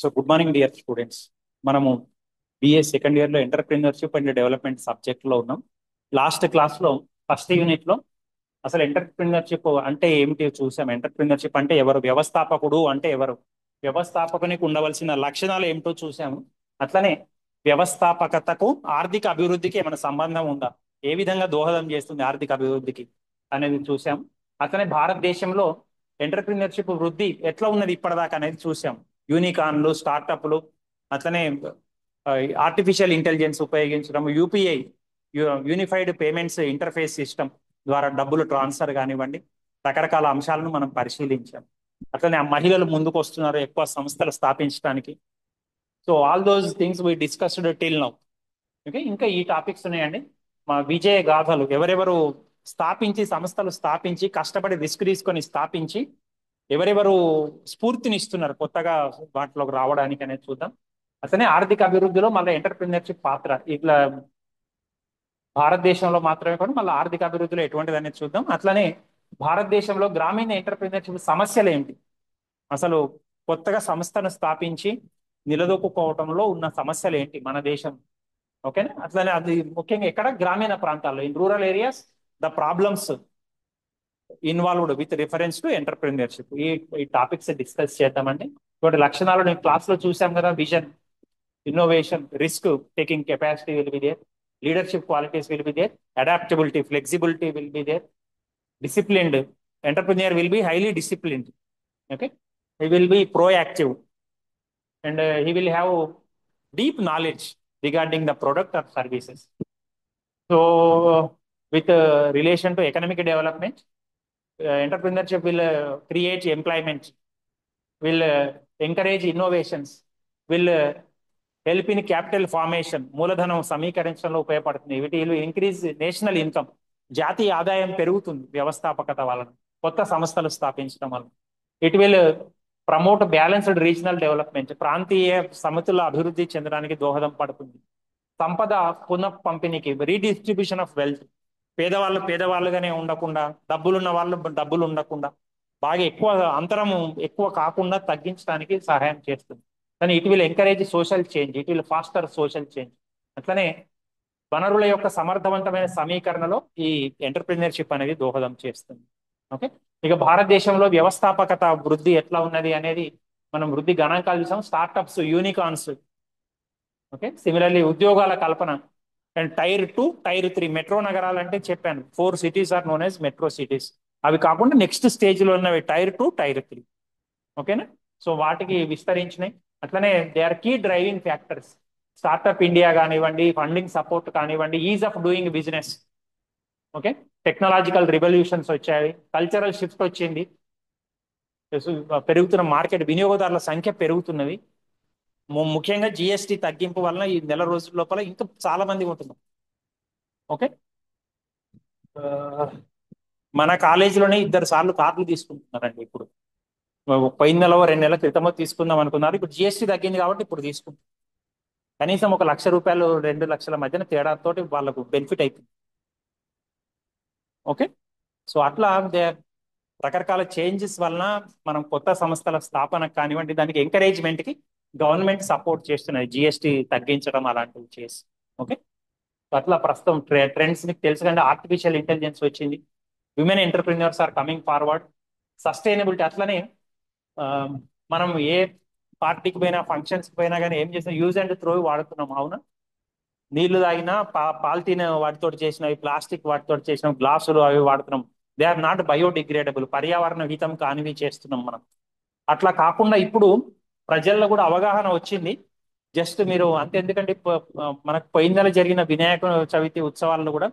So good morning dear students. మనము BA second year లో entrepreneurship and development subject లో ఉన్నాం. లాస్ట్ క్లాస్ లో ఫస్ట్ యూనిట్ లో అసలు ఎంటర్ప్రినర్షిప్ అంటే ఏమిటి చూసాం. ఎంటర్ప్రినర్షిప్ అంటే ఎవరు, వ్యవస్థాపకుడు అంటే ఎవరు, వ్యవస్థాపకునికి ఉండవలసిన లక్షణాలు ఏమిటో చూసాము. అట్లనే వ్యవస్థాపకతకు ఆర్థిక అభివృద్ధికి ఏమైనా సంబంధం ఉందా, ఏ విధంగా దోహదం చేస్తుంది ఆర్థిక అభివృద్ధికి అనేది చూసాం. అట్లనే భారతదేశంలో ఎంటర్ప్రినర్షిప్ వృద్ధి ఎట్లా ఉన్నది ఇప్పటిదాకా అనేది చూసాం. యూనికాన్లు, స్టార్టప్లు, అట్లనే ఆర్టిఫిషియల్ ఇంటెలిజెన్స్ ఉపయోగించడం, UPI, unified payments interface system ద్వారా డబ్బులు ట్రాన్స్ఫర్ కానివ్వండి, రకరకాల అంశాలను మనం పరిశీలించాం. అట్లనే ఆ మహిళలు ముందుకు వస్తున్నారు ఎక్కువ సంస్థలు స్థాపించడానికి. So all those things we discussed till now. Okay, ఇంకా ఈ టాపిక్స్ ఉన్నాయండి. మా విజయ గాథలు, ఎవరెవరు స్థాపించి సంస్థలు స్థాపించి కష్టపడి రిస్క్ తీసుకొని స్థాపించి ఎవరెవరు స్ఫూర్తినిస్తున్నారు కొత్తగా వాటిలోకి రావడానికి అనేది చూద్దాం. అతనే ఆర్థిక అభివృద్ధిలో మళ్ళీ ఎంటర్ప్రినర్షిప్ పాత్ర ఇట్లా భారతదేశంలో మాత్రమే కాదు మళ్ళీ ఆర్థిక అభివృద్ధిలో ఎటువంటిది అనేది చూద్దాం. అట్లనే భారతదేశంలో గ్రామీణ ఎంటర్ప్రినర్షిప్ సమస్యలు ఏమిటి, అసలు కొత్తగా సంస్థను స్థాపించి నిలదొక్కుకోవడంలో ఉన్న సమస్యలు ఏంటి మన దేశం. ఓకేనా, అట్లనే అది ముఖ్యంగా ఎక్కడ గ్రామీణ ప్రాంతాల్లో, in rural areas the problems involved with reference to entrepreneurship. ఈ టాపిక్స్ డిస్కస్ చేద్దామండి. ఇంకోటి లక్షణాలు నేను క్లాస్ లో చూసాం కదా. Vision, innovation, risk taking capacity will be there, leadership qualities will be there, adaptability, flexibility will be there, disciplined entrepreneur will be highly disciplined. Okay, he will be proactive, and he will have deep knowledge regarding the product or services. So with relation to economic development, entrepreneurship will create employment, will encourage innovations, will help in capital formation, మూలధనం సమీకరించడంలో ఉపయోగపడుతుంది. వీటి will increase national income, జాతీయ ఆదాయం పెరుగుతుంది వ్యవస్థాపకత వలన, కొత్త సంస్థలు స్థాపించడం వలన. It will promote balanced regional development, ప్రాంతీయ సమతుల అభివృద్ధి చెందడానికి దోహదం పడుతుంది. సంపద పునః పంపిణీకి, రీడిస్ట్రిబ్యూషన్ ఆఫ్ వెల్త్, పేదవాళ్ళు పేదవాళ్ళుగానే ఉండకుండా, డబ్బులున్న వాళ్ళు డబ్బులు ఉండకుండా, బాగా ఎక్కువ అంతరము ఎక్కువ కాకుండా తగ్గించడానికి సహాయం చేస్తుంది. కానీ it will encourage social change, it will foster social change. అట్లనే వనరుల యొక్క సమర్థవంతమైన సమీకరణలో ఈ ఎంటర్ప్రినర్షిప్ అనేది దోహదం చేస్తుంది. ఓకే, ఇక భారతదేశంలో వ్యవస్థాపకత వృద్ధి ఎట్లా ఉన్నది అనేది మనం వృద్ధి గణాంకాలు చూసాం. Startups, unicorns. ఓకే, సిమిలర్లీ ఉద్యోగాల కల్పన. అండ్ టైర్ 2, టైర్ 3 మెట్రో నగరాలు అంటే చెప్పాను, 4 cities are known as metro cities. అవి కాకుండా నెక్స్ట్ స్టేజ్ లో ఉన్నవి టైర్ 2, టైర్ 3. ఓకేనా, సో వాటికి విస్తరించినాయి. అట్లనే they are key driving factors. Startup India కానివ్వండి, ఫండింగ్ సపోర్ట్ కానివ్వండి, ease of doing business. Okay, technological revolutions వచ్చాయి, కల్చరల్ షిఫ్ట్ వచ్చింది, పెరుగుతున్న మార్కెట్, వినియోగదారుల సంఖ్య పెరుగుతున్నది. ముఖ్యంగా జిఎస్టి తగ్గింపు వలన ఈ నెల రోజుల లోపల ఇంకా చాలా మంది ఉంటున్నారు. ఓకే, మన కాలేజీలోనే 2 సార్లు కార్లు తీసుకుంటున్నారండి ఇప్పుడు. పోయిన నెల 2 నెలల క్రితమో తీసుకుందాం అనుకున్నారు, ఇప్పుడు జిఎస్టీ తగ్గింది కాబట్టి ఇప్పుడు తీసుకుంటారు. కనీసం 1 లక్ష రూపాయలు 2 లక్షల మధ్యన తేడాతో వాళ్ళకు బెనిఫిట్ అవుతుంది. ఓకే, సో అట్లా రకరకాల చేంజెస్ వలన మనం కొత్త సంస్థల స్థాపన కానివ్వండి, దానికి ఎంకరేజ్మెంట్ కి గవర్నమెంట్ సపోర్ట్ చేస్తున్నది, జిఎస్టీ తగ్గించడం అలాంటివి చేసి. ఓకే, అట్లా ప్రస్తుతం ట్రెండ్స్ మీకు తెలుసు కంటే ఆర్టిఫిషియల్ ఇంటెలిజెన్స్ వచ్చింది, women entrepreneurs are coming forward, sustainability. అట్లనే ఆ, మనం ఏ పార్టీకి పోయినా, ఫంక్షన్స్కి పోయినా కానీ ఏం చేసినా యూజ్ అండ్ త్రో వాడుతున్నాం. అవునా, నీళ్లు తాగినా పాలిథీన్ వాటితో చేసినవి, ప్లాస్టిక్ వాటితో చేసిన గ్లాసులు అవి వాడుతున్నాం. దే ఆర్ నాట్ బయోడిగ్రేడబుల్, పర్యావరణ హితం కానివి చేస్తున్నాం మనం. అట్లా కాకుండా ఇప్పుడు ప్రజల్లో కూడా అవగాహన వచ్చింది. జస్ట్ మీరు అంతే, ఎందుకంటే మనకు పోయిన నెల జరిగిన వినాయక చవితి ఉత్సవాలను కూడా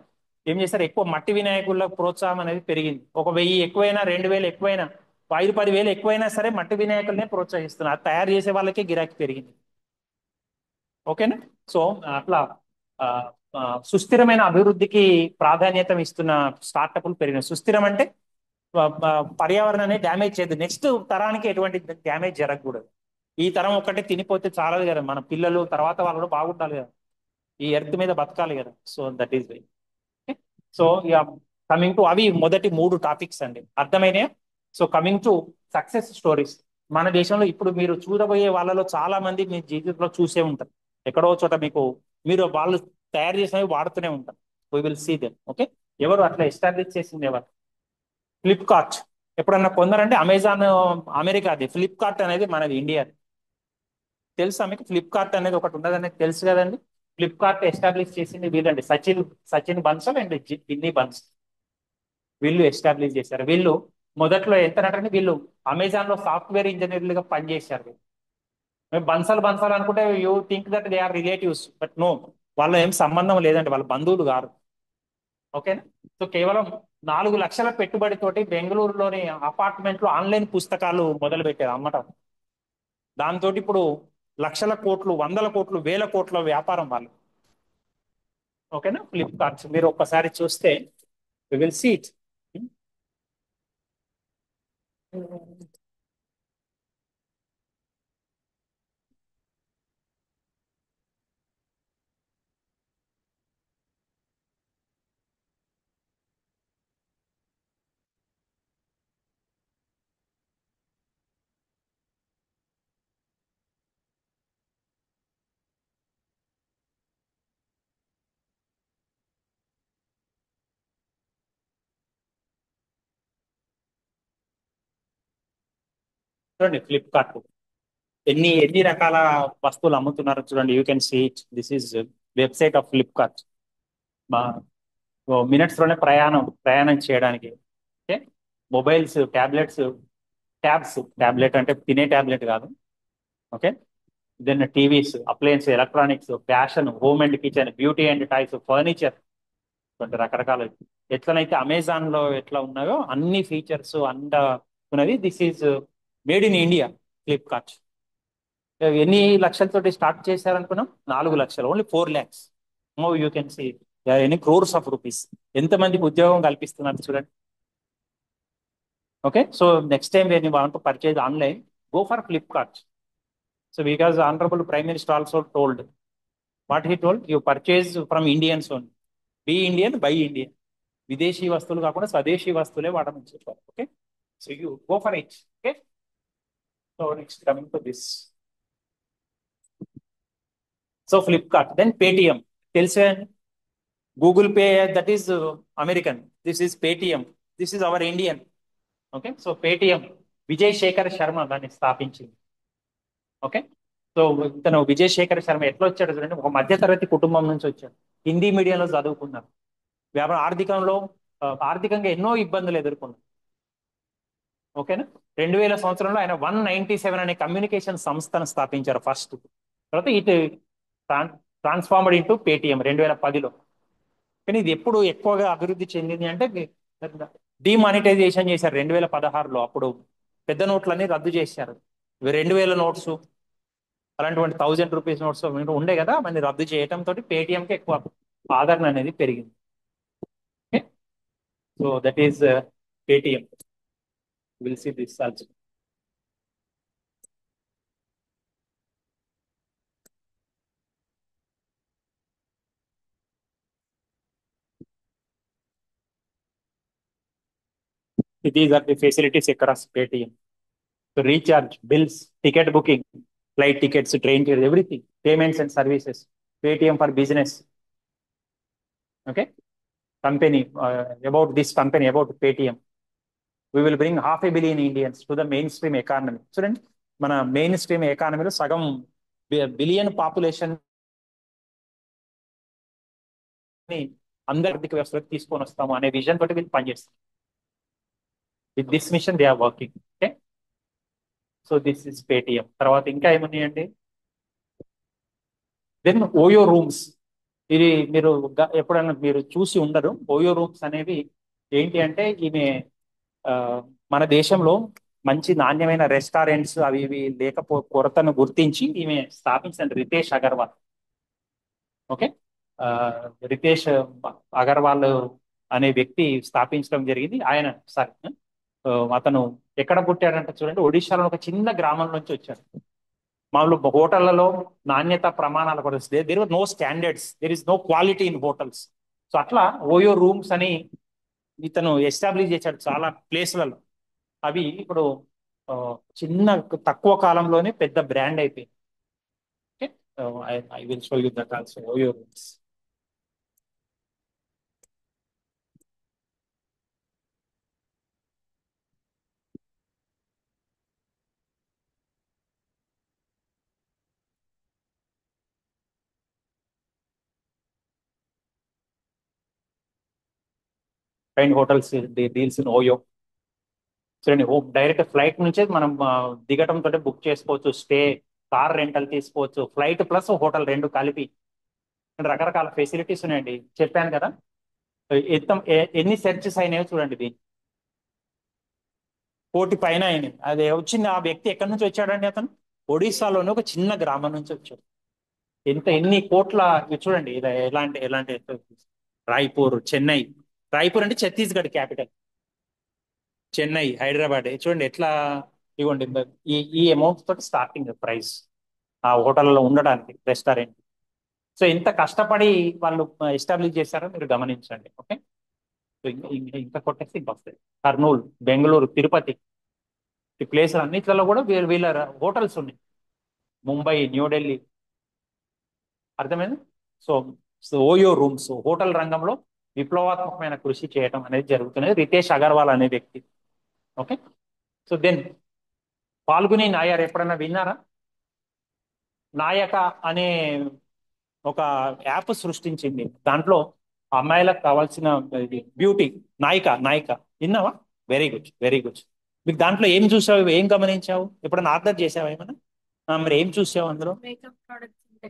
ఏం చేస్తారు, ఎక్కువ మట్టి వినాయకులకు ప్రోత్సాహం అనేది పెరిగింది. 1,000 ఎక్కువైనా, 2,000 ఎక్కువైనా, 5,000-10,000 ఎక్కువైనా సరే మట్టి వినాయకులనే ప్రోత్సహిస్తున్నారు. అది తయారు చేసే వాళ్ళకే గిరాకీ పెరిగింది. ఓకేనా, సో అట్లా ఆ, ఆ, సుస్థిరమైన అభివృద్ధికి ప్రాధాన్యత ఇస్తున్న స్టార్టప్లు పెరిగినాయి. సుస్థిరం అంటే పర్యావరణాన్ని డ్యామేజ్ చేయదు, నెక్స్ట్ తరానికి ఎటువంటి డ్యామేజ్ జరగకూడదు. ఈ తరం ఒక్కటే తినిపోతే చాలదు కదా, మన పిల్లలు తర్వాత వాళ్ళు కూడా బాగుండాలి కదా, ఈ ఎర్త్ మీద బతకాలి కదా. So that is why. So ఇక కమింగ్ టు అవి మొదటి 3 టాపిక్స్ అండి, అర్థమైనాయా? So coming to success stories. మన దేశంలో ఇప్పుడు మీరు చూడబోయే వాళ్ళలో చాలా మంది మీ జీవితంలో చూసే ఉంటారు. ఎక్కడో చోట మీకు మీరు వాళ్ళు తయారు చేసినవి వాడుతూనే ఉంటారు. We will see them. Okay. ఎవరు అట్లా ఎస్టాబ్లిష్ చేసింది ఎవరు? ఫ్లిప్కార్ట్. ఎప్పుడన్నా కొందరంటే అమెజాన్ అమెరికాది, ఫ్లిప్కార్ట్ అనేది మనది ఇండియా. తెలుసా మీకు? ఫ్లిప్కార్ట్ అనేది ఒకటి ఉన్నదనేది తెలుసు కదండి. ఫ్లిప్కార్ట్ ఎస్టాబ్లిష్ చేసింది వీళ్ళండి, సచిన్ సచిన్ బన్సల్ అండ్ జిన్ని బన్స్. వీళ్ళు ఎస్టాబ్లిష్ చేశారు. వీళ్ళు మొదట్లో ఎంతనంటే వీళ్ళు అమెజాన్ లో సాఫ్ట్వేర్ ఇంజనీర్లుగా పనిచేశారు. మేము బన్సల్ బన్సల్ అనుకుంటే you think that they are relatives, but no. వాళ్ళ ఏం సంబంధం లేదండి, వాళ్ళ బంధువులు గారు. ఓకేనా? సో కేవలం 4 లక్షల పెట్టుబడితోటి బెంగళూరులోని అపార్ట్మెంట్ లో ఆన్లైన్ పుస్తకాలు మొదలు పెట్టారు అమ్మటం. దాంతో ఇప్పుడు లక్షల కోట్లు, వందల కోట్లు, వేల కోట్ల వ్యాపారం వాళ్ళు. ఓకేనా? ఫ్లిప్కార్ట్స్ మీరు ఒక్కసారి చూస్తే విల్ సీ ఇట్. చూడండి ఫ్లిప్కార్ట్ ఎన్ని ఎన్ని రకాల వస్తువులు అమ్ముతున్నారు చూడండి. You can see it. This is website of Flipkart. మా మినిట్స్ లోనే ప్రయాణం చేయడానికి. Okay. Mobiles, tablets, tabs, tablet అంటే తినే ట్యాబ్లెట్ కాదు. Okay. Then TVs, appliances, electronics, fashion, home and kitchen, beauty and toys, furniture, రకరకాల. ఎట్లనైతే అమెజాన్ లో ఎట్లా ఉన్నాయో అన్ని ఫీచర్స్ అంత ఉన్నది. This is made in India. Flipkart ఎన్ని లక్షలతోటి స్టార్ట్ చేశారనుకున్నాం? 4 లక్షలు, only 4 lakhs. No you can see any crores of rupees. ఎంతమందికి ఉద్యోగం కల్పిస్తున్నారు చూడండి. Okay. So next time when you want to purchase online, go for Flipkart. So because honourable prime minister also told, what he told, you purchase from Indians only. Be Indian, buy Indian. విదేశీ వస్తువులు కాకుండా స్వదేశీ వస్తువులే వాడమని చెప్పారు. Okay. So you go for it. Okay. So next coming to this. So Flipkart, then Paytm. తెలిసే. Google Pay, that is American. This is Paytm. This is our Indian. Okay. So Paytm Vijay Shekhar Sharma దాన్ని స్థాపించింది. Okay. So ఇతను విజయ్ శేఖర్ శర్మ ఎట్లా వచ్చాడు చూడండి. ఒక మధ్యతరగతి కుటుంబం నుంచి వచ్చాడు. హిందీ మీడియంలో చదువుకున్నారు. ఆర్థికంగా ఎన్నో ఇబ్బందులు ఎదుర్కొన్నారు. ఓకేనా? 2000 సంవత్సరంలో ఆయన 197 అనే కమ్యూనికేషన్ సంస్థను స్థాపించారు ఫస్ట్. తర్వాత ఇటు ట్రాన్స్ఫార్మడ్ ఇంటూ పేటిఎం 2010లో. కానీ ఇది ఎప్పుడు ఎక్కువగా అభివృద్ధి చెందింది అంటే డిమానిటైజేషన్ చేశారు 2016లో. అప్పుడు పెద్ద నోట్లన్నీ రద్దు చేశారు. ఇవి 2000 నోట్స్, అలాంటి 1000 రూపీస్ నోట్స్ ఉండే కదా, మన రద్దు చేయడంతో పేటిఎంకి ఎక్కువ ఆదరణ అనేది పెరిగింది. So that is Paytm. Will see this also. These are the facilities across Paytm. So recharge, bills, ticket booking, flight tickets, train tickets, everything. Payments and services. Paytm for business. Okay. Company, about this company, about Paytm. We will bring 500 million Indians to the mainstream economy. చూడండి, మన main stream ఎకానమీలో సగం billion population ని అందరి ఆర్థిక వ్యవస్థలోకి తీసుకొని వస్తాము అనే విజన్ తోటి వీళ్ళు పనిచేస్తారు. With this mission they are working. Okay. So this is Paytm. తర్వాత ఇంకా ఏమున్నాయండి? Then OYO rooms. ఇది మీరు ఎప్పుడైనా మీరు చూసి ఉండరు. ఓయో రూమ్స్ అనేవి ఏంటి అంటే, ఈమె ఆ, మన దేశంలో మంచి నాణ్యమైన రెస్టారెంట్స్ అవి ఇవి కొరతను గుర్తించి ఈమె స్థాపించిన రితేష్ అగర్వాల్. ఓకే. ఆ, రితేష్ అగర్వాల్ అనే వ్యక్తి స్థాపించడం జరిగింది. ఆయన సారీ, అతను ఎక్కడ పుట్టాడంటే చూడండి, ఒడిశాలో ఒక చిన్న గ్రామం నుంచి వచ్చాడు. మామూలు హోటళ్లలో నాణ్యత ప్రమాణాలు కూడా there are no standards, there is no quality in hotels. So అట్లా ఓయో రూమ్స్ అని ఇతను ఎస్టాబ్లిష్ చేశాడు చాలా ప్లేస్లలో. అవి ఇప్పుడు ఆ, చిన్న తక్కువ కాలంలోనే పెద్ద బ్రాండ్ అయిపోయింది. Okay, I will show you that also OYO rooms. Fine hotels deals in OYO. చూడండి, డైరెక్ట్ ఫ్లైట్ నుంచే మనం దిగటం తోటే బుక్ చేసుకోవచ్చు, స్టే, కార్ రెంటల్ తీసుకోవచ్చు, ఫ్లైట్ ప్లస్ హోటల్ రెండు కలిపి రకరకాల ఫెసిలిటీస్ ఉన్నాయండి. చెప్పాను కదా. ఎన్ని సెర్చెస్ అయినాయో చూడండి దీన్ని. 1,000 పైన అయినాయి. అది వచ్చింది, ఆ వ్యక్తి ఎక్కడి నుంచి వచ్చాడండి? అతను ఒడిశాలోని ఒక చిన్న గ్రామం నుంచి వచ్చాడు. ఎన్ని కోట్ల, ఇది చూడండి, ఇది ఎలాంటి ఎలాంటి రాయ్పూర్, చెన్నై. రాయ్పూర్ అంటే ఛత్తీస్గఢ్ క్యాపిటల్. చెన్నై, హైదరాబాద్, చూడండి ఎట్లా. ఇవ్వండి, ఈ అమౌంట్ తోటి స్టార్టింగ్ ప్రైస్ ఆ హోటల్లో ఉండడానికి, రెస్టారెంట్. సో ఇంత కష్టపడి వాళ్ళు ఎస్టాబ్లిష్ చేశారో మీరు గమనించండి. ఓకే. సో ఇంకా కొట్టేసి ఇంకా వస్తాయి. కర్నూలు, బెంగళూరు, తిరుపతి, ఈ ప్లేస్ అన్నిట్లలో కూడా వీళ్ళ హోటల్స్ ఉన్నాయి. ముంబై, న్యూఢిల్లీ. అర్థమైంది. So so OYO rooms hotel రంగంలో విప్లవాత్మకమైన కృషి చేయడం అనేది జరుగుతున్నది, రితేష్ అగర్వాల్ అనే వ్యక్తి. ఓకే. సో దెన్ పాల్గొని నాయర్ ఎప్పుడైనా విన్నారా? నాయక అనే ఒక యాప్ సృష్టించింది. దాంట్లో అమ్మాయిలకు కావాల్సిన బ్యూటీ, నాయిక నాయిక. విన్నావా? Very good, very good. మీకు దాంట్లో ఏం చూసావు, ఏం గమనించావు, ఎప్పుడైనా ఆర్డర్ చేసావా ఏమైనా? మరి ఏం చూసావు అందులో?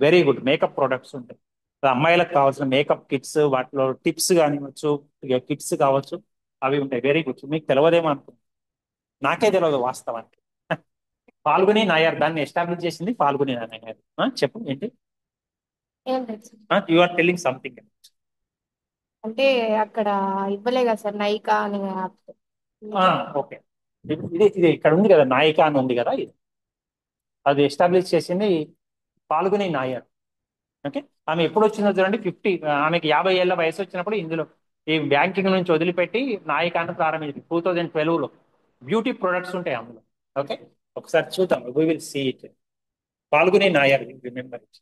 వెరీ గుడ్, మేకప్ ప్రొడక్ట్స్ ఉంటాయి. అమ్మాయిలకు కావాల్సిన మేకప్ కిట్స్, వాటిలో టిప్స్ కానివచ్చు, కిట్స్ కావచ్చు, అవి ఉంటాయి. వెరీ గుడ్, మీకు తెలియదేమో అనుకో. నాకే తెలియదు వాస్తవానికి. పాల్గొని నాయర్ దాన్ని ఎస్టాబ్లిష్ చేసింది, పాల్గొని నాయర్. చెప్పు ఏంటి? ఏం లేదు sir. You are telling something. అంటే అక్కడ ఇవ్వలే కదా సార్ నైకా అని యాప్. ఓకే. ఇది ఇక్కడ ఉంది కదా, నాయిక అని ఉంది కదా, ఇది అది ఎస్టాబ్లిష్ చేసింది పాల్గొని నాయర్. ఓకే. ఆమె ఎప్పుడు వచ్చిందో చూడండి, 50, ఆమెకి 50 ఏళ్ల వయసు వచ్చినప్పుడు ఇందులో ఈ బ్యాంకింగ్ నుంచి వదిలిపెట్టి నాయికాను ప్రారంభించింది 2012లో. బ్యూటీ ప్రొడక్ట్స్ ఉంటాయి అందులో. ఓకే. ఒకసారి చూద్దాం, వి విల్ సీ ఇట్. పాల్గొని నాయర్, రిమెంబర్ ఇట్.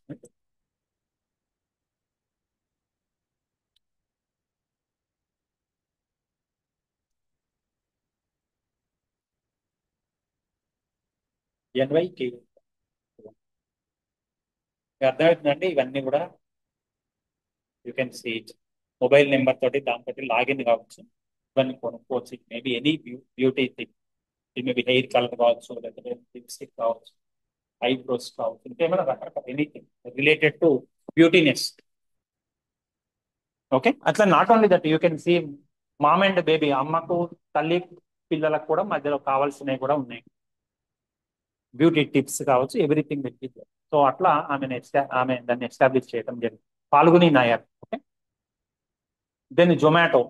NYK. అర్థమవుతుందండి ఇవన్నీ కూడా. You can see it. Mobile number తోటి దాంతో లాగిన్ కావచ్చు, ఇవన్నీ కొనుక్కోవచ్చు. Maybe any beauty thing. ఇది మేబీ హెయిర్ కలర్ కావచ్చు, లేకపోతే లిప్స్టిక్ కావచ్చు, ఐబ్రోస్ కావచ్చు, ఇంకేమైనా రకరకాల anything related to beautiness. Okay. అట్లా not only that, you can see mom and baby, అమ్మకు, తల్లి, పిల్లలకు కూడా మధ్యలో కావాల్సినవి కూడా ఉన్నాయి. బ్యూటీ టిప్స్ కావచ్చు, ఎవ్రీథింగ్ విత్ ఇట్. సో అట్లా ఆమె దాన్ని ఎస్టాబ్లిష్ చేయడం జరిగింది, పాల్గొని నాయర్. ఓకే. దెన్ జొమాటో,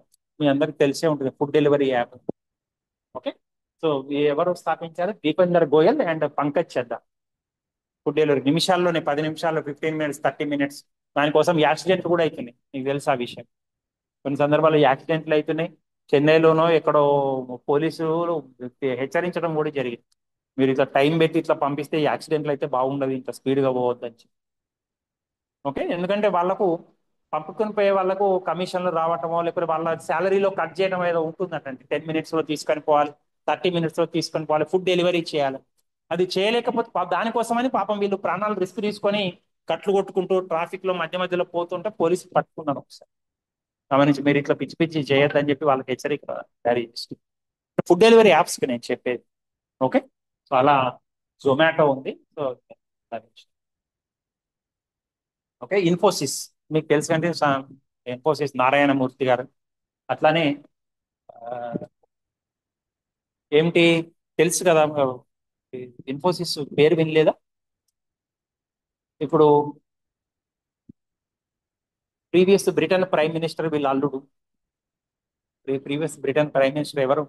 మీ అందరికి తెలిసే ఉంటుంది, food delivery app. Okay. So ఎవరు స్థాపించారు? Deepender Goyal and Pankaj Chadha. Food delivery నిమిషాల్లోనే, 10 నిమిషాల్లో, 15 మినిట్స్, 30 మినిట్స్. దానికోసం యాక్సిడెంట్ కూడా అవుతున్నాయి, మీకు తెలుసా ఆ విషయం? కొన్ని సందర్భాల్లో యాక్సిడెంట్లు అవుతున్నాయి. చెన్నైలోనో ఎక్కడో పోలీసులు హెచ్చరించడం కూడా జరిగింది, మీరు ఇట్లా టైం పెట్టి ఇట్లా పంపిస్తే ఈ యాక్సిడెంట్లు అయితే బాగుండదు, ఇంత స్పీడ్గా పోవద్దని చెప్పి. ఓకే. ఎందుకంటే వాళ్ళకు పంపుకొని పోయే వాళ్ళకు కమిషన్లు రావటమో, లేకపోతే వాళ్ళ శాలరీలో కట్ చేయడం ఏదో ఉంటుందటండి. 10 మినిట్స్ లో తీసుకొని పోవాలి, 30 మినిట్స్ లో తీసుకొని పోవాలి, ఫుడ్ డెలివరీ చేయాలి. అది చేయలేకపోతే దానికోసమని పాపం వీళ్ళు ప్రాణాలు రిస్క్ తీసుకొని కట్లు కొట్టుకుంటూ ట్రాఫిక్ లో మధ్య మధ్యలో పోతుంటే పోలీసులు పట్టుకున్నారు ఒకసారి. గమనించి మీరు ఇట్లా పిచ్చి పిచ్చి చేయొద్దని చెప్పి వాళ్ళకి హెచ్చరిక జారీ చేస్తుంది. ఫుడ్ డెలివరీ యాప్స్ కి నేను చెప్పేది. ఓకే. సో అలా జొమాటో ఉంది. So okay. ఇన్ఫోసిస్, మీకు తెలుసు కంటే ఇన్ఫోసిస్ నారాయణమూర్తి గారు. అట్లానే ఆ, ఏమిటి, తెలుసు కదా, ఇన్ఫోసిస్ పేరు వినలేదా? ఇప్పుడు ప్రీవియస్ బ్రిటన్ ప్రైమ్ మినిస్టర్ వీళ్ళ అల్లుడు. ప్రీవియస్ బ్రిటన్ ప్రైమ్ మినిస్టర్ ఎవరు?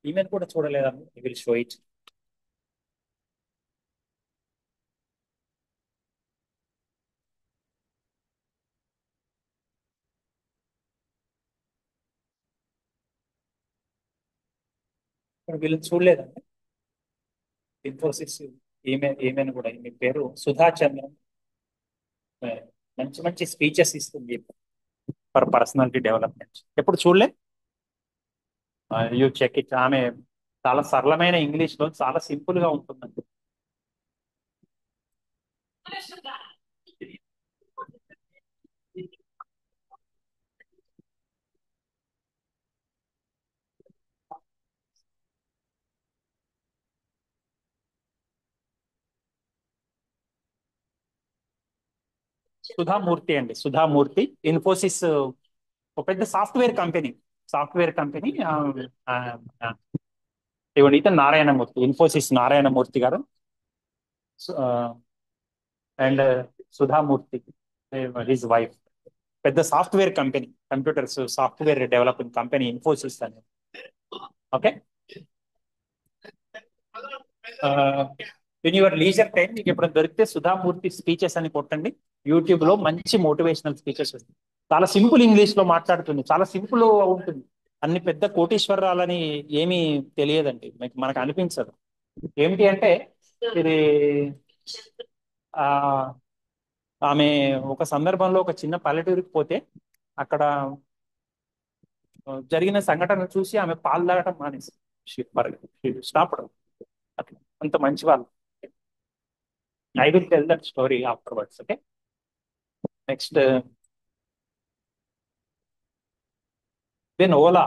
ఈమెను కూడా చూడలేదా? I will show it. వీళ్ళని చూడలేదండి. ఇన్ఫోసిస్ ఏమైనా కూడా మీ పేరు సుధా చంద్రన్. ఆ, మంచి మంచి స్పీచెస్ ఇస్తుంది ఫర్ పర్సనాలిటీ డెవలప్మెంట్. ఎప్పుడు చూడలే? You check it. ఆమె చాలా సరళమైన ఇంగ్లీష్ లో చాలా సింపుల్ గా ఉంటుందండి. సుధామూర్తి అండి, సుధామూర్తి. ఇన్ఫోసిస్ ఒక పెద్ద సాఫ్ట్వేర్ కంపెనీ. ఇవ్వండి, ఇతను నారాయణమూర్తి, ఇన్ఫోసిస్ నారాయణమూర్తి గారు. And Sudha Murty his wife. పెద్ద software company, computers software developing company Infosys అనేది. Okay. In your leisure time మీకు ఎప్పుడైనా దొరికితే సుధామూర్తి స్పీచెస్ అని కొట్టండి. యూట్యూబ్ లో మంచి మోటివేషనల్ స్పీచెస్ వస్తాయి. చాలా సింపుల్ ఇంగ్లీష్ లో మాట్లాడుతుంది, చాలా సింపుల్ ఉంటుంది. అన్ని పెద్ద కోటీశ్వరాలని ఏమీ తెలియదండి, మనకు అనిపించదు. ఏమిటి అంటే ఇది ఆ ఆమె ఒక సందర్భంలో ఒక చిన్న పల్లెటూరికి పోతే అక్కడ జరిగిన సంఘటన చూసి ఆమె పాలు తాగటం మానేసి స్టాప్. అంత మంచి వాళ్ళు. I will tell that story afterwards. Okay. Next, then Ola.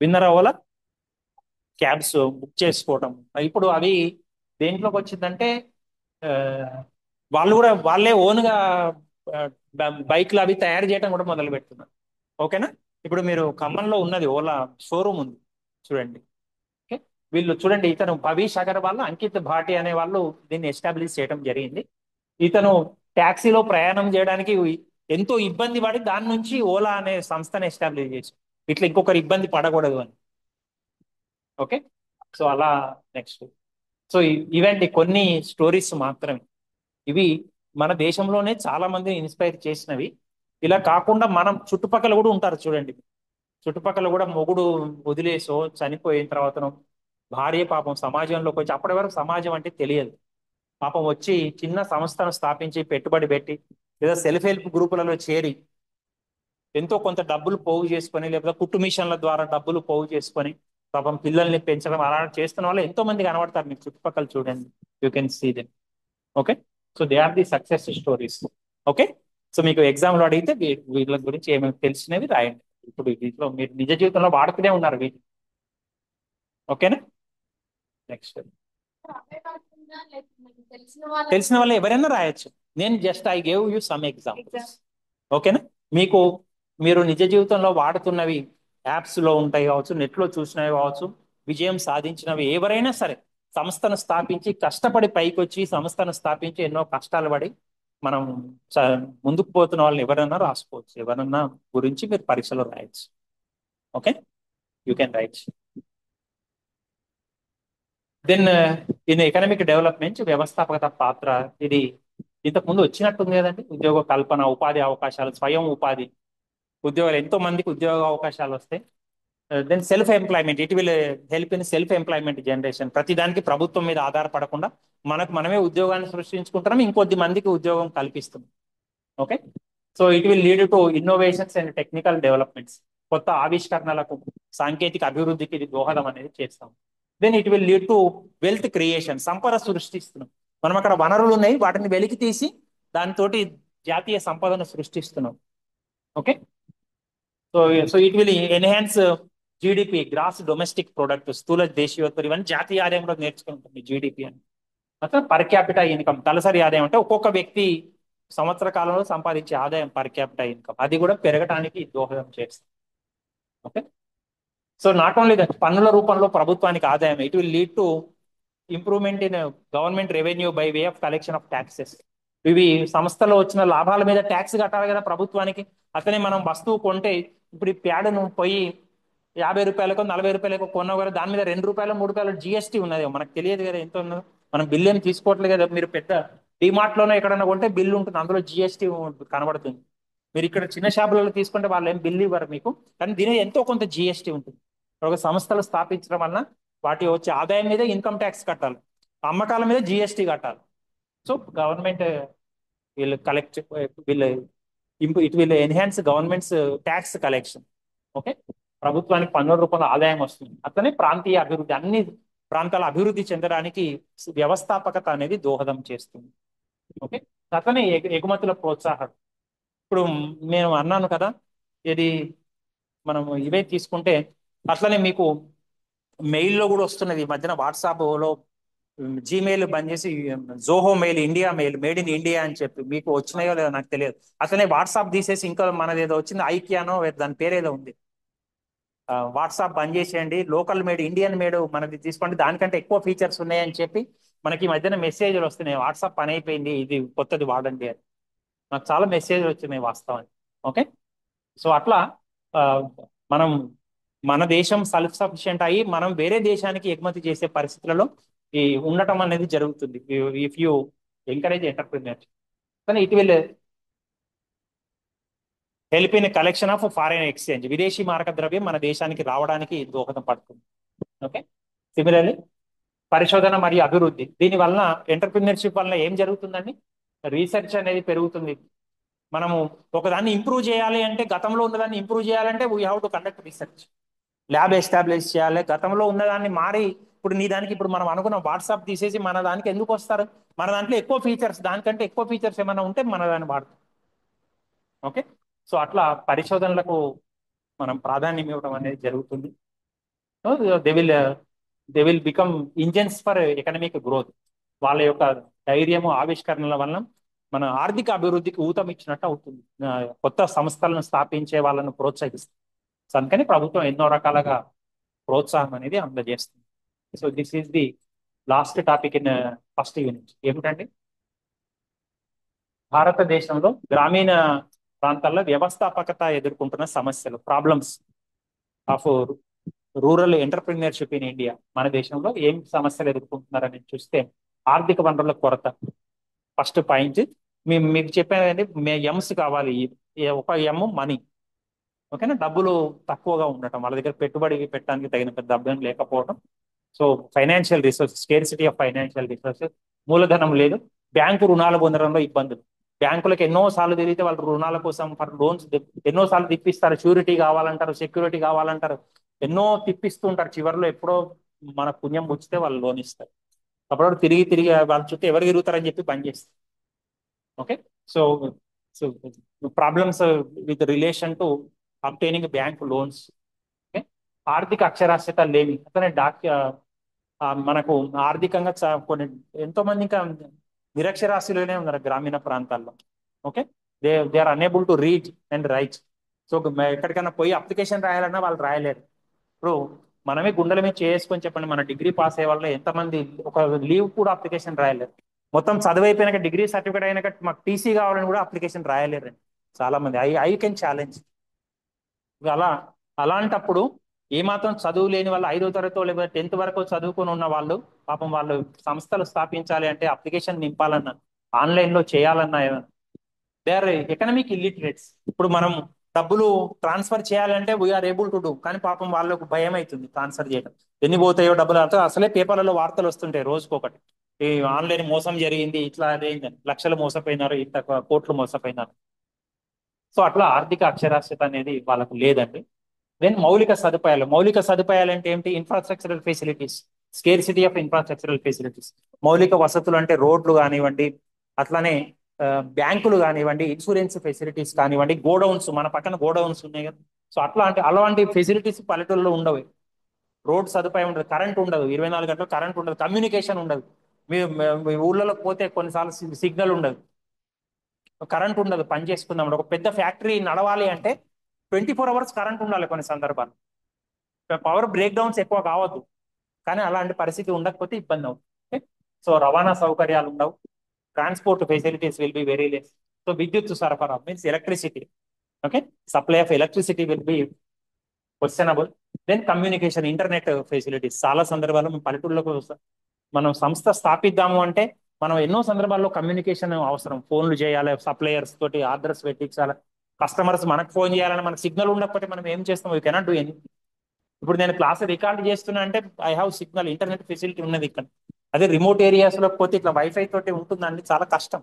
విన్నరా ఓలా? క్యాబ్స్ బుక్ చేసుకోవటం. ఇప్పుడు అవి దేంట్లోకి వచ్చిందంటే ఆ, వాళ్ళు కూడా వాళ్ళే ఓన్గా బైక్లు అవి తయారు చేయడం కూడా మొదలు పెడుతున్నారు. ఓకేనా. ఇప్పుడు మీరు ఖమ్మంలో ఉన్నది ఓలా షోరూమ్ ఉంది చూడండి. ఓకే. వీళ్ళు చూడండి, ఇతను భవీష్ అగర్వాల్, అంకిత్ భాటి అనే వాళ్ళు దీన్ని ఎస్టాబ్లిష్ చేయడం జరిగింది. ఇతను ట్యాక్సీలో ప్రయాణం చేయడానికి ఎంతో ఇబ్బంది పడి దాని నుంచి ఓలా అనే సంస్థను ఎస్టాబ్లిష్ చేసి ఇట్లా ఇంకొకరు ఇబ్బంది పడకూడదు అని. ఓకే. సో అలా. నెక్స్ట్, సో ఇవండి కొన్ని స్టోరీస్ మాత్రమే. ఇవి మన దేశంలోనే చాలా మంది ఇన్స్పైర్ చేసినవి. ఇలా కాకుండా మనం చుట్టుపక్కల కూడా ఉంటారు చూడండి. చుట్టుపక్కల కూడా మొగుడు వదిలేసో చనిపోయిన తర్వాత భార్య పాపం సమాజంలోకి వచ్చి, అప్పటి వరకు సమాజం అంటే తెలియదు, పాపం వచ్చి చిన్న సంస్థను స్థాపించి పెట్టుబడి పెట్టి లేదా సెల్ఫ్ హెల్ప్ గ్రూపులలో చేరి ఎంతో కొంత డబ్బులు పోగు చేసుకొని లేకపోతే కుట్టు మిషన్ల ద్వారా డబ్బులు పోగు చేసుకొని పాపం పిల్లల్ని పెంచడం అలా చేస్తున్న వాళ్ళు ఎంతో మంది కనబడతారు మీకు చుట్టుపక్కల చూడండి. You can see them. Okay. So they are the success stories. Okay. So మీకు ఎగ్జామ్లో అడిగితే వీళ్ళ గురించి ఏమేమి తెలిసినవి రాయండి. ఇప్పుడు వీటిలో మీరు నిజ జీవితంలో వాడుతూనే ఉన్నారు వీటి. ఓకేనా. నెక్స్ట్, తెలిసిన వాళ్ళు ఎవరైనా రాయొచ్చు. నేను just I gave you some examples. ఓకేనా. మీకు మీరు నిజ జీవితంలో వాడుతున్నవి యాప్స్ లో ఉంటాయి కావచ్చు, నెట్ లో చూసినవి కావచ్చు, విజయం సాధించినవి ఎవరైనా సరే సంస్థను స్థాపించి కష్టపడి పైకి వచ్చి సంస్థను స్థాపించి ఎన్నో కష్టాలు పడి మనం చ- ముందుకు పోతున్న వాళ్ళని ఎవరైనా రాసుకోవచ్చు. ఎవరన్నా గురించి మీరు పరీక్షలో రాయొచ్చు. Okay. You can write. Then in economic development వ్యవస్థాపకత పాత్ర. ఇది ఇంతకు ముందు వచ్చినట్టుంది కదండి. ఉద్యోగ కల్పన, ఉపాధి అవకాశాలు, స్వయం ఉపాధి, ఉద్యోగాలు, ఎంతో మందికి ఉద్యోగ అవకాశాలు వస్తాయి. Then self employment, it will help in self employment generation. ప్రతి దానికి ప్రభుత్వం మీద ఆధారపడకుండా మనకు మనమే ఉద్యోగాన్ని సృష్టించుకుంటున్నాం, ఇంకొద్ది మందికి ఉద్యోగం కల్పిస్తున్నాం. Okay. So it will lead to innovations and technical developments. కొత్త ఆవిష్కరణలకు, సాంకేతిక అభివృద్ధికి ఇది దోహదం అనేది చేస్తాం. Then it will lead to wealth creation. సంపద సృష్టిస్తున్నాం. మనం అక్కడ వనరులు ఉన్నాయి, వాటిని వెలికి తీసి దానితోటి జాతీయ సంపదను సృష్టిస్తున్నాం. Okay. So so it will enhance GDP, gross domestic product, స్థూల దేశీయోత్పత్తి, ఇవన్నీ జాతీయ ఆదాయంలో నేర్చుకుంటుంది జీడిపి అని. మొత్తం పర్ క్యాపిటల్ ఇన్కమ్, తలసరి ఆదాయం అంటే ఒక్కొక్క వ్యక్తి సంవత్సర కాలంలో సంపాదించే ఆదాయం, పర్ క్యాపిటల్ ఇన్కమ్, అది కూడా పెరగడానికి దోహదం చేస్తుంది. Okay. So not only that, పన్నుల రూపంలో ప్రభుత్వానికి ఆదాయం, it will lead to improvement in government revenue by way of collection of taxes. ఇవి సంస్థలో వచ్చిన లాభాల మీద ట్యాక్స్ కట్టాలి కదా ప్రభుత్వానికి. అతనే మనం వస్తువు కొంటే, ఇప్పుడు ఈ ప్యాడ్ను పోయి 50 రూపాయలకు 40 రూపాయలకు కొన్నావు కదా, దాని మీద ₹2 ₹3 జిఎస్టీ ఉన్నది, మనకు తెలియదు కదా ఎంత ఉన్నదో. మనం బిల్ ఏం తీసుకోవట్లేదు కదా. మీరు పెద్ద డిమార్ట్ లోనే ఎక్కడైనా కొంటే బిల్లు ఉంటుంది, అందులో జిఎస్టీ కనబడుతుంది. మీరు ఇక్కడ చిన్న షాపులలో తీసుకుంటే వాళ్ళు ఏం బిల్లు ఇవ్వరు మీకు, కానీ దీని ఎంతో కొంత జిఎస్టీ ఉంటుంది. ఒక సంస్థలు స్థాపించడం వలన వాటి వచ్చే ఆదాయం మీద ఇన్కమ్ ట్యాక్స్ కట్టాలి, అమ్మకాల మీద జిఎస్టీ కట్టాలి. So government will collect will it will enhance government's tax collection. Okay, ప్రభుత్వానికి పన్నుల రూపంలో ఆదాయం వస్తుంది. అట్లనే ప్రాంతీయ అభివృద్ధి, అన్ని ప్రాంతాల అభివృద్ధి చెందడానికి వ్యవస్థాపకత అనేది దోహదం చేస్తుంది. ఓకే, అట్లనే ఎగుమతుల ప్రోత్సాహం. ఇప్పుడు నేను అన్నాను కదా, ఇది మనం ఇవే తీసుకుంటే అట్లనే మీకు మెయిల్లో కూడా వస్తున్నది ఈ మధ్యన వాట్సాప్లో జీమెయిల్ బంద్ చేసి Zoho mail, India mail, made in India అని చెప్పి మీకు వచ్చినాయో లేదో నాకు తెలియదు. అట్లనే వాట్సాప్ తీసేసి ఇంకా మనది ఏదో వచ్చింది ఐకియానో దాని పేరేదో ఉంది. వాట్సాప్ బంద్ చేసేయండి, లోకల్ మేడ్, ఇండియన్ మేడ్ మనది తీసుకోండి, దానికంటే ఎక్కువ ఫీచర్స్ ఉన్నాయని చెప్పి మనకి ఈ మధ్యన మెసేజ్లు వస్తున్నాయి, వాట్సాప్ పని అయిపోయింది, ఇది కొత్తది వాడండి అని. నాకు చాలా మెసేజ్లు వచ్చినాయి వాస్తవానికి. ఓకే, సో అట్లా ఆ, మనం మన దేశం సెల్ఫ్ సఫిషియెంట్ అయ్యి మనం వేరే దేశానికి ఎగుమతి చేసే పరిస్థితులలో ఈ ఉండటం అనేది జరుగుతుంది ఇఫ్ యూ ఎంకరేజ్ ఎంటర్ప్రినర్షిప్. కానీ it will help in collection of foreign exchange, విదేశీ మారక ద్రవ్యం మన దేశానికి రావడానికి దోహదం పడుతుంది. ఓకే, సిమిలర్లీ పరిశోధన మరియు అభివృద్ధి, దీని వలన ఎంటర్ప్రినర్షిప్ వలన ఏం జరుగుతుందండి, రీసెర్చ్ అనేది పెరుగుతుంది. మనము ఒకదాన్ని ఇంప్రూవ్ చేయాలి అంటే, గతంలో ఉన్నదాన్ని ఇంప్రూవ్ చేయాలంటే we have to conduct research, lab establish చేయాలి. గతంలో ఉన్నదాన్ని మారి ఇప్పుడు నీ దానికి, ఇప్పుడు మనం అనుకున్న వాట్సాప్ తీసేసి మన దానికి ఎందుకు వస్తారు, మన దాంట్లో ఎక్కువ ఫీచర్స్, దానికంటే ఎక్కువ ఫీచర్స్ ఏమైనా ఉంటే మన దాన్ని వాడతాం. ఓకే, సో అట్లా పరిశోధనలకు మనం ప్రాధాన్యం ఇవ్వడం అనేది జరుగుతుంది. They will they will become engines for economic growth. వాళ్ళ యొక్క ధైర్యము, ఆవిష్కరణల వలన మన ఆర్థిక అభివృద్ధికి ఊతం ఇచ్చినట్టు అవుతుంది. కొత్త సంస్థలను స్థాపించే వాళ్ళను ప్రోత్సహిస్తుంది. సో అందుకని ప్రభుత్వం ఎన్నో రకాలుగా ప్రోత్సాహం అనేది అందజేస్తుంది. So this is the last topic in first unit. ఏమిటండి, భారతదేశంలో గ్రామీణ ప్రాంతాల్లో వ్యవస్థాపకత ఎదుర్కొంటున్న సమస్యలు, problems of rural entrepreneurship in India. మన దేశంలో ఏం సమస్యలు ఎదుర్కొంటున్నారని చూస్తే, ఆర్థిక వనరుల కొరత ఫస్ట్ పాయింట్. మీకు చెప్పానండి, ఎమ్స్ కావాలి. ఒక ఎమ్ మనీ. ఓకేనా, డబ్బులు తక్కువగా ఉండటం, వాళ్ళ దగ్గర పెట్టుబడి పెట్టడానికి తగిన పెద్ద డబ్బు లేకపోవడం. So financial resources, scarcity of financial resources, మూలధనం లేదు, బ్యాంకు రుణాలు పొందడంలో ఇబ్బందులు. బ్యాంకులకు ఎన్నో సార్లు తిరిగితే వాళ్ళు రుణాల కోసం ఫర్ లోన్స్ ఎన్నో సార్లు తిప్పిస్తారు, షూరిటీ కావాలంటారు, సెక్యూరిటీ కావాలంటారు, ఎన్నో తిప్పిస్తూ ఉంటారు. చివరిలో ఎప్పుడో మన పుణ్యం పుచ్చితే వాళ్ళు లోన్ ఇస్తారు. అప్పుడు తిరిగి తిరిగి వాళ్ళ చుట్టూ ఎవరు తిరుగుతారని చెప్పి బంద్ చేస్తారు. Okay, so so problems with relation to obtaining bank loans. Okay, ఆర్థిక అక్షరాస్యత లేమి. అతనే మనకు ఆర్థికంగా కొన్ని ఎంతో మంది ఇంకా నిరక్షరాస్యులనే ఉన్నారు గ్రామీణ ప్రాంతాల్లో. Okay, they are unable to read and write. So ఎక్కడికైనా పోయి అప్లికేషన్ రాయాలన్నా వాళ్ళు రాయలేరు. ఇప్పుడు మనమే గుండెల మీద చేసుకొని చెప్పండి, మన డిగ్రీ పాస్ అయ్యే వాళ్ళు ఎంతమంది ఒక లీవ్ కూడా అప్లికేషన్ రాయలేరు. మొత్తం చదువు అయిపోయినాక, డిగ్రీ సర్టిఫికేట్ అయినాక మాకు టీసీ కావాలని కూడా అప్లికేషన్ రాయలేరు చాలా మంది. I can challenge. అలా అలాంటప్పుడు ఏమాత్రం చదువు లేని వాళ్ళు, 5వ తరగతి లేకపోతే 10th వరకు చదువుకొని ఉన్న వాళ్ళు, పాపం వాళ్ళు సంస్థలు స్థాపించాలి అంటే, అప్లికేషన్ నింపాలన్నా, ఆన్లైన్లో చేయాలన్నా, దే ఆర్ ఎకనామిక్ ఇల్లిటరేట్స్. ఇప్పుడు మనం డబ్బులు ట్రాన్స్ఫర్ చేయాలంటే వీఆర్ ఏబుల్ టు డూ, కానీ పాపం వాళ్ళకు భయం అవుతుంది ట్రాన్స్ఫర్ చేయడం. ఎన్ని పోతాయో డబ్బులు, అంటే అసలే పేపర్లలో వార్తలు వస్తుంటాయి రోజుకొకటి, ఈ ఆన్లైన్ మోసం జరిగింది, ఇట్లా అదేంటి, లక్షలు మోసపోయినారు, ఇంత కోట్లు మోసపోయినారు. సో అట్లా ఆర్థిక అక్షరాస్యత అనేది వాళ్ళకు లేదండి. దెన్ మౌలిక సదుపాయాలు అంటే ఏంటి, infrastructural facilities, scarcity of infrastructural facilities. మౌలిక వసతులు అంటే రోడ్లు కానివ్వండి, అట్లానే బ్యాంకులు కానివ్వండి, ఇన్సూరెన్స్ ఫెసిలిటీస్ కానివ్వండి, గోడౌన్స్, మన పక్కన గోడౌన్స్ ఉన్నాయి కదా. సో అలాంటి ఫెసిలిటీస్ పల్లెటూరులో ఉండవు. రోడ్ సదుపాయం ఉండదు, కరెంట్ ఉండదు, 24 గంటలు కరెంట్ ఉండదు, కమ్యూనికేషన్ ఉండదు. మీ ఊళ్ళలోకి పోతే కొన్నిసార్లు సిగ్నల్ ఉండదు, కరెంట్ ఉండదు, పని చేసుకుందాం. ఒక పెద్ద ఫ్యాక్టరీ నడవాలి అంటే 24 hours కరెంట్ ఉండాలి కొన్ని సందర్భాలు. పవర్ బ్రేక్ డౌన్స్ ఎక్కువ కావద్దు, కానీ అలాంటి పరిస్థితి ఉండకపోతే ఇబ్బంది అవుతుంది. సో రవాణా సౌకర్యాలు ఉండవు, transport facilities will be very less. So విద్యుత్ సరఫరా means electricity. Okay, supply of electricity will be questionable. Then communication, internet facilities. చాలా సందర్భాల్లో మేము పల్లెటూళ్ళకు మనం సంస్థ స్థాపిద్దాము అంటే, మనం ఎన్నో సందర్భాల్లో కమ్యూనికేషన్ అవసరం. ఫోన్లు చేయాలి, సప్లయర్స్ తోటి ఆర్డర్స్ పెట్టించాలి, కస్టమర్స్ మనకు ఫోన్ చేయాలని, మనకు సిగ్నల్ ఉండకపోతే మనం ఏం చేస్తాం, వీ కెనాట్ డూ ఎనీథింగ్. ఇప్పుడు నేను క్లాస్ రికార్డ్ చేస్తున్నా అంటే I have signal, internet facility ఉన్నది ఇక్కడ. అదే రిమోట్ ఏరియాస్ లో పోతే ఇట్లా వైఫై తోటి ఉంటుందండి, చాలా కష్టం.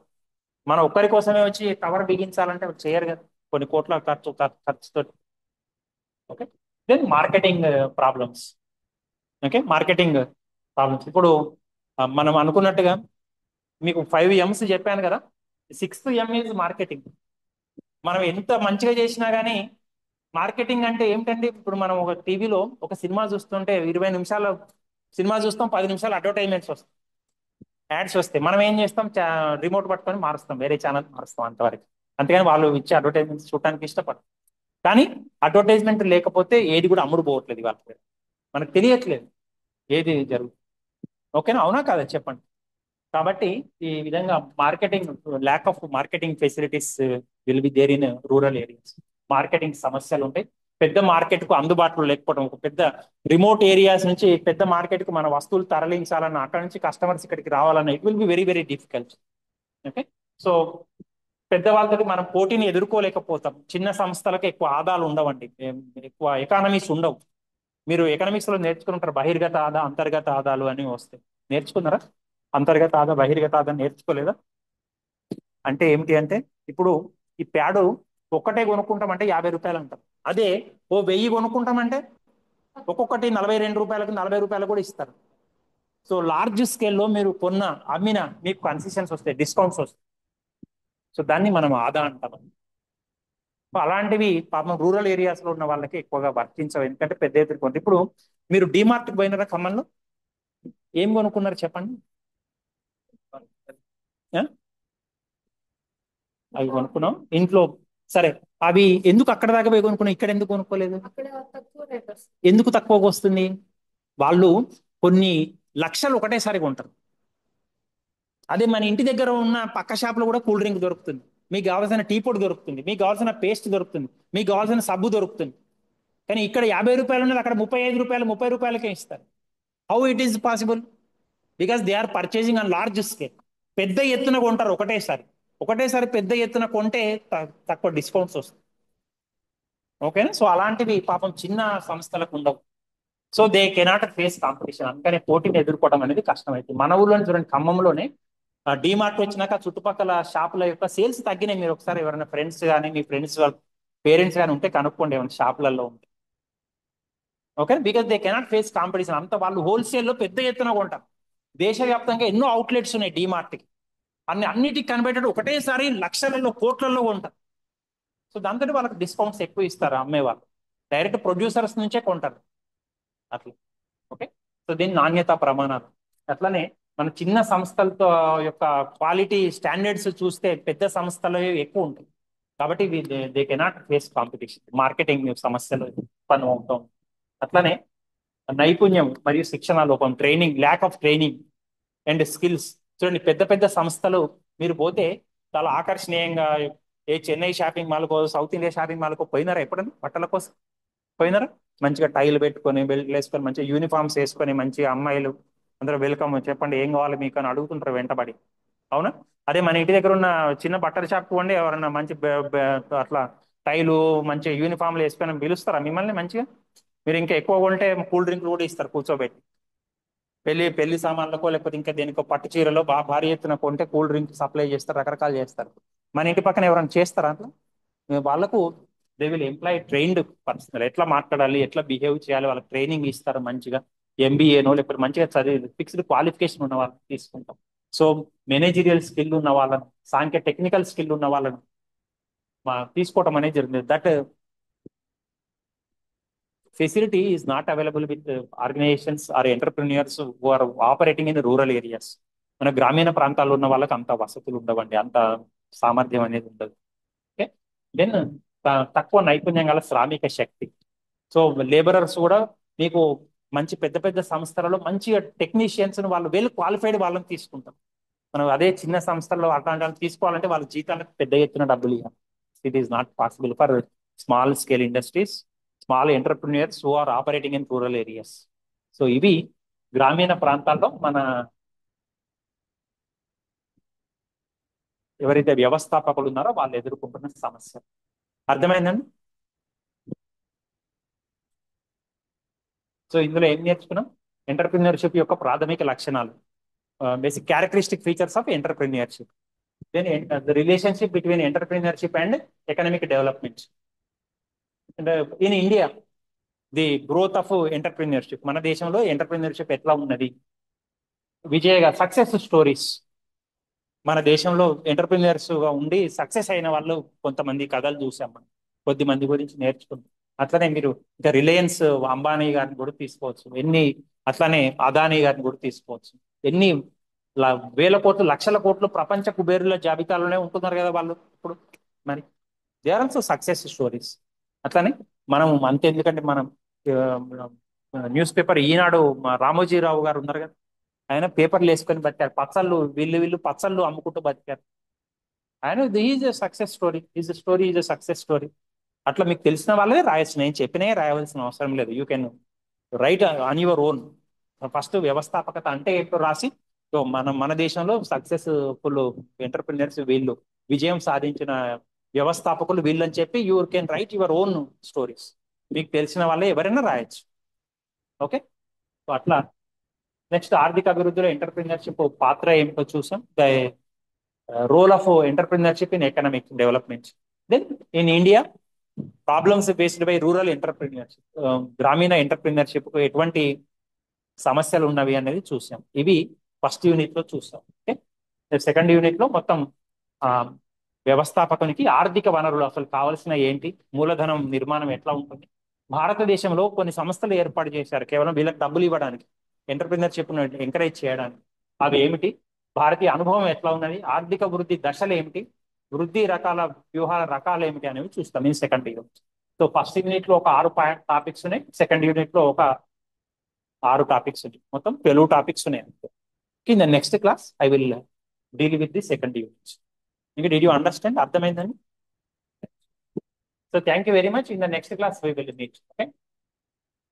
మనం ఒక్కరి కోసమే వచ్చి టవర్ బిగించాలంటే చేయరు కదా, కొన్ని కోట్ల ఖర్చుతో. Okay. Then marketing problems. Okay, marketing problems. ఇప్పుడు మనం అనుకున్నట్టుగా మీకు 5 M's చెప్పాను కదా, 6th M ఈజ్ మార్కెటింగ్. మనం ఎంత మంచిగా చేసినా గానీ, మార్కెటింగ్ అంటే ఏమిటండి? ఇప్పుడు మనం ఒక టీవీలో ఒక సినిమా చూస్తుంటే 20 నిమిషాల సినిమా చూస్తాం, 10 నిమిషాలు అడ్వర్టైజ్మెంట్స్ వస్తాయి, యాడ్స్ వస్తాయి. మనం ఏం చేస్తాం? రిమోట్ పట్టుకొని మారుస్తాం, వేరే ఛానల్ మారుస్తాం అంతవరకు. అంతేగాని వాళ్ళు ఇచ్చే అడ్వర్టైజ్మెంట్స్ చూడటానికి ఇష్టపడతాం. కానీ అడ్వర్టైజ్మెంట్ లేకపోతే ఏది కూడా అమ్ముడు పోవట్లేదు వాళ్ళకి, మనకు తెలియట్లేదు ఏది జరుగుతుంది. ఓకేనా, అవునా కాదా చెప్పండి. కాబట్టి ఈ విధంగా marketing, lack of marketing facilities will be there in rural areas. Marketing సమస్యలు ఉంటాయి. పెద్ద మార్కెట్ కు అందుబాటులో లేకపోవడం, ఒక పెద్ద రిమోట్ ఏరియాస్ నుంచి పెద్ద మార్కెట్ కు మన వస్తువులు తరలించాలన్న, అక్కడ నుంచి కస్టమర్స్ ఇక్కడికి రావాలన్న, it will be very very difficult. Okay. So పెద్దవాళ్ళతో మనం పోటీని ఎదుర్కోలేకపోతాం. చిన్న సంస్థలకు ఎక్కువ ఆదాలు ఉండవండి, ఎక్కువ ఎకానమీస్ ఉండవు. మీరు ఎకనామిక్స్ లో నేర్చుకుంటారు, బహిర్గత ఆదా, అంతర్గత ఆదాలు అని వస్తాయి. నేర్చుకున్నారా? అంతర్గత ఆదా, బహిర్గత ఆదా నేర్చుకోలేదా? అంటే ఏమిటి అంటే, ఇప్పుడు ఈ ప్యాడు ఒక్కటే కొనుక్కుంటామంటే 50 రూపాయలు అంటారు. అదే ఓ 1000 కొనుక్కుంటామంటే ఒక్కొక్కటి 42 రూపాయలకు, 40 రూపాయలు కూడా ఇస్తారు. సో లార్జ్ స్కేల్లో మీరు అమ్మిన మీకు కన్సెషన్స్ వస్తాయి, డిస్కౌంట్స్ వస్తాయి. సో దాన్ని మనం ఆదా అంటాం. సో అలాంటివి పాపం రూరల్ ఏరియాస్ లో ఉన్న వాళ్ళకి ఎక్కువగా వర్తించవు, ఎందుకంటే పెద్ద ఎత్తున కొంత. ఇప్పుడు మీరు డిమార్ట్కి పోయినారా ఖమ్మంలో? ఏం కొనుక్కున్నారు చెప్పండి? ఆ? అవి కొనుక్కున్నాం ఇంట్లో. సరే, అవి ఎందుకు అక్కడ దాకా పోయి కొనుక్కున్నాం, ఇక్కడ ఎందుకు కొనుక్కోలేదు? అక్కడ తక్కువ రేట్ వస్తుంది. ఎందుకు తక్కువగా వస్తుంది? వాళ్ళు కొన్ని లక్షలు ఒకటేసారి కొంటారు. అదే మన ఇంటి దగ్గర ఉన్న పక్క షాపులో కూడా కూల్ డ్రింక్ దొరుకుతుంది, మీకు కావాల్సిన టీ పొడి దొరుకుతుంది, మీకు కావాల్సిన పేస్ట్ దొరుకుతుంది, మీకు కావాల్సిన సబ్బు దొరుకుతుంది. కానీ ఇక్కడ 50 రూపాయలు ఉన్నది అక్కడ 35 రూపాయలు, 30 రూపాయలకే ఇస్తారు. How it is possible? Because they are purchasing on large scale. పెద్ద ఎత్తున కొంటారు ఒకటేసారి. ఒకటేసారి పెద్ద ఎత్తున కొంటే తక్కువ డిస్కౌంట్స్ వస్తాయి. ఓకేనా? సో అలాంటివి పాపం చిన్న సంస్థలకు ఉండవు. So they cannot face competition, అందుకనే పోటీని ఎదుర్కోవడం అనేది కష్టమైంది. మన ఊళ్ళో చూడండి, ఖమ్మంలోనే డిమార్ట్ వచ్చినాక చుట్టుపక్కల షాపుల యొక్క సేల్స్ తగ్గినాయి. మీరు ఒకసారి ఎవరైనా ఫ్రెండ్స్ కానీ, మీ ఫ్రెండ్స్ వాళ్ళ పేరెంట్స్ కానీ ఉంటే కనుక్కోండి, ఏమైనా షాపులలో ఉంటే. Okay, because they cannot face competition. అంత వాళ్ళు హోల్సేల్లో పెద్ద ఎత్తున కొంటారు. దేశవ్యాప్తంగా ఎన్నో అవుట్లెట్స్ ఉన్నాయి డిమార్ట్కి. అన్నిటికి కనిపెట్టాడు ఒకటేసారి లక్షలలో, కోట్లలో కొంటారు. సో దాంతో వాళ్ళకి డిస్కౌంట్స్ ఎక్కువ ఇస్తారు అమ్మేవాళ్ళు. డైరెక్ట్ ప్రొడ్యూసర్స్ నుంచే కొంటారు అట్లా. ఓకే. సో దీని నాణ్యత ప్రమాణాలు. అట్లనే మన చిన్న సంస్థలతో యొక్క క్వాలిటీ స్టాండర్డ్స్ చూస్తే పెద్ద సంస్థలు ఎక్కువ ఉంటాయి. కాబట్టి they cannot face competition. Marketing సమస్యలు ఉత్పన్నం అవుతాం. అట్లనే నైపుణ్యం మరియు శిక్షణ లోపం, training, lack of training and skills. చూడండి, పెద్ద పెద్ద సంస్థలు మీరు పోతే చాలా ఆకర్షణీయంగా, ఏ చెన్నై షాపింగ్ మాల్కో, సౌత్ ఇండియా షాపింగ్ మాల్కో పోయినారా ఎప్పుడన్నా బట్టల కోసం? పోయినారా? మంచిగా టైలు పెట్టుకొని, బెల్ట్లు వేసుకొని, మంచిగా యూనిఫామ్స్ వేసుకొని, మంచిగా అమ్మాయిలు అందరూ వెల్కమ్, చెప్పండి ఏం కావాలి మీకు అని అడుగుతుంటారు వెంటబడి. అవునా? అదే మన ఇంటి దగ్గర ఉన్న చిన్న బట్టల షాప్ పోండి, ఎవరన్నా మంచి అట్లా టైలు, మంచి యూనిఫామ్లు వేసుకొని పిలుస్తారా మిమ్మల్ని మంచిగా? మీరు ఇంకా ఎక్కువ కొంటే కూల్ డ్రింక్ కూడా ఇస్తారు కూర్చోబెట్టి. పెళ్లి సామాన్లకో లేకపోతే ఇంకా దేనికో పట్టు చీరలో బాగా భారీ ఎత్తున కొంటే కూల్ డ్రింక్ సప్లై చేస్తారు, రకరకాలు చేస్తారు. మన ఇంటి పక్కన ఎవరైనా చేస్తారా అట్లా? వాళ్ళకు they will employ trained personnel, ఎట్లా మాట్లాడాలి, ఎట్లా బిహేవ్ చేయాలి, వాళ్ళకి ట్రైనింగ్ ఇస్తారు మంచిగా. ఎంబీఏనో లేకపోతే మంచిగా చదివి ఫిక్స్డ్ క్వాలిఫికేషన్ ఉన్న వాళ్ళని తీసుకుంటాం. సో మేనేజీరియల్ స్కిల్ ఉన్న వాళ్ళని, టెక్నికల్ స్కిల్ ఉన్న వాళ్ళని తీసుకోవటం అనేది జరిగింది. That facility is not available with organizations or entrepreneurs who are operating in rural areas. మన గ్రామీణ ప్రాంతాల్లో ఉన్న వాళ్ళకి అంత వసతులు ఉండవండి, అంత సామర్థ్యం అనేది ఉండదు. ఓకే. దెన్ తక్కువ నైపుణ్యం గల శ్రామిక శక్తి. సో లేబరర్స్ కూడా మీకు మంచి పెద్ద పెద్ద సంస్థలలో మంచిగా టెక్నీషియన్స్, వాళ్ళు వెల్ క్వాలిఫైడ్ వాళ్ళని తీసుకుంటాం. మనం అదే చిన్న సంస్థల్లో అట్లాంటి వాళ్ళని తీసుకోవాలంటే వాళ్ళ జీతాలకు పెద్ద ఎత్తున డబ్బులు ఇవ్వాలి. It is not possible for small scale industries, small entrepreneurs who are operating in rural areas. So ఇవి గ్రామీణ ప్రాంతాల్లో మన ఎవరైతే వ్యవస్థాపకులు ఉన్నారో వాళ్ళు ఎదుర్కొంటున్న సమస్య. అర్థమైందండి? సో ఇందులో ఏం నేర్చుకున్నాం? ఎంటర్ప్రినర్షిప్ యొక్క ప్రాథమిక లక్షణాలు, basic characteristic features of entrepreneurship, then the relationship between entrepreneurship and economic development. అంటే in India the growth of entrepreneurship, మన దేశంలో ఎంటర్ప్రినర్షిప్ ఎట్లా ఉన్నది, విజయ సక్సెస్ స్టోరీస్, మన దేశంలో ఎంటర్ప్రినర్స్ గా ఉండి సక్సెస్ అయిన వాళ్ళు కొంతమంది కథలు చూసాం మనం, కొద్ది మంది గురించి నేర్చుకుంటాం. అట్లనే మీరు ఇంకా రిలయన్స్ అంబానీ గారిని కూడా తీసుకోవచ్చు, ఎన్ని, అట్లానే అదానీ గారిని కూడా తీసుకోవచ్చు, ఎన్ని వేల కోట్లు లక్షల కోట్లు ప్రపంచ కుబేరుల జాబితాలోనే ఉంటున్నారు కదా వాళ్ళు ఇప్పుడు. మరి they are also success stories. అట్లానే మనం అంతే, ఎందుకంటే మనం న్యూస్ పేపర్ ఈనాడు, మా రామోజీరావు గారు ఉన్నారు కదా, ఆయన పేపర్లు వేసుకొని బతికారు, పచ్చళ్ళు వీళ్ళు వీళ్ళు పచ్చళ్ళు అమ్ముకుంటూ బతికారు. ఆయన is a success story, is story is a success story. అట్లా మీకు తెలిసిన వాళ్ళే రాయొచ్చు, నేను చెప్పినే రాయవలసిన అవసరం లేదు. You can right on your own. First వ్యవస్థాపకత అంటే ఏంటో రాసి, సో మన దేశంలో సక్సెస్ఫుల్ ఎంటర్ప్రినర్స్ వీళ్ళు, విజయం సాధించిన వ్యవస్థాపకులు వీళ్ళు అని చెప్పి you can right your own stories. మీకు తెలిసిన వాళ్ళే ఎవరైనా రాయొచ్చు. ఓకే, సో అట్లా. నెక్స్ట్ ఆర్థిక అభివృద్ధిలో ఎంటర్ప్రినర్షిప్ పాత్ర ఏమిటో చూసాం. The role of entrepreneurship in economic development. Then in India problems faced by rural entrepreneurship, గ్రామీణ ఎంటర్ప్రినర్షిప్ ఎటువంటి సమస్యలు ఉన్నవి అనేది చూసాం. ఇవి ఫస్ట్ యూనిట్ లో చూసాం. ఓకే, సెకండ్ యూనిట్ లో మొత్తం ఆ, వ్యవస్థాపకునికి ఆర్థిక వనరులు అసలు కావాల్సిన ఏంటి, మూలధనం నిర్మాణం ఎట్లా ఉంటుంది, భారతదేశంలో కొన్ని సంస్థలు ఏర్పాటు చేశారు కేవలం వీళ్ళకి డబ్బులు ఇవ్వడానికి, ఎంటర్ప్రినర్షిప్ ఎంకరేజ్ చేయడానికి. అవి ఏమిటి, భారతీయ అనుభవం ఎట్లా ఉన్నది, ఆర్థిక వృద్ధి దశలు ఏమిటి, వృద్ధి రకాల వ్యూహాల రకాలు ఏమిటి అనేవి చూస్తాం ఈ second unit. So first unit లో ఒక 6 టాపిక్స్ ఉన్నాయి, సెకండ్ యూనిట్ లో ఒక 6 టాపిక్స్ ఉన్నాయి, మొత్తం 12 టాపిక్స్ ఉన్నాయి. In the next class I will deal with the second unit. ఇంకా డిడ్ యూ అండర్స్టాండ్? అర్థమైందండి? So thank you very much. In the next class we will meet. Okay.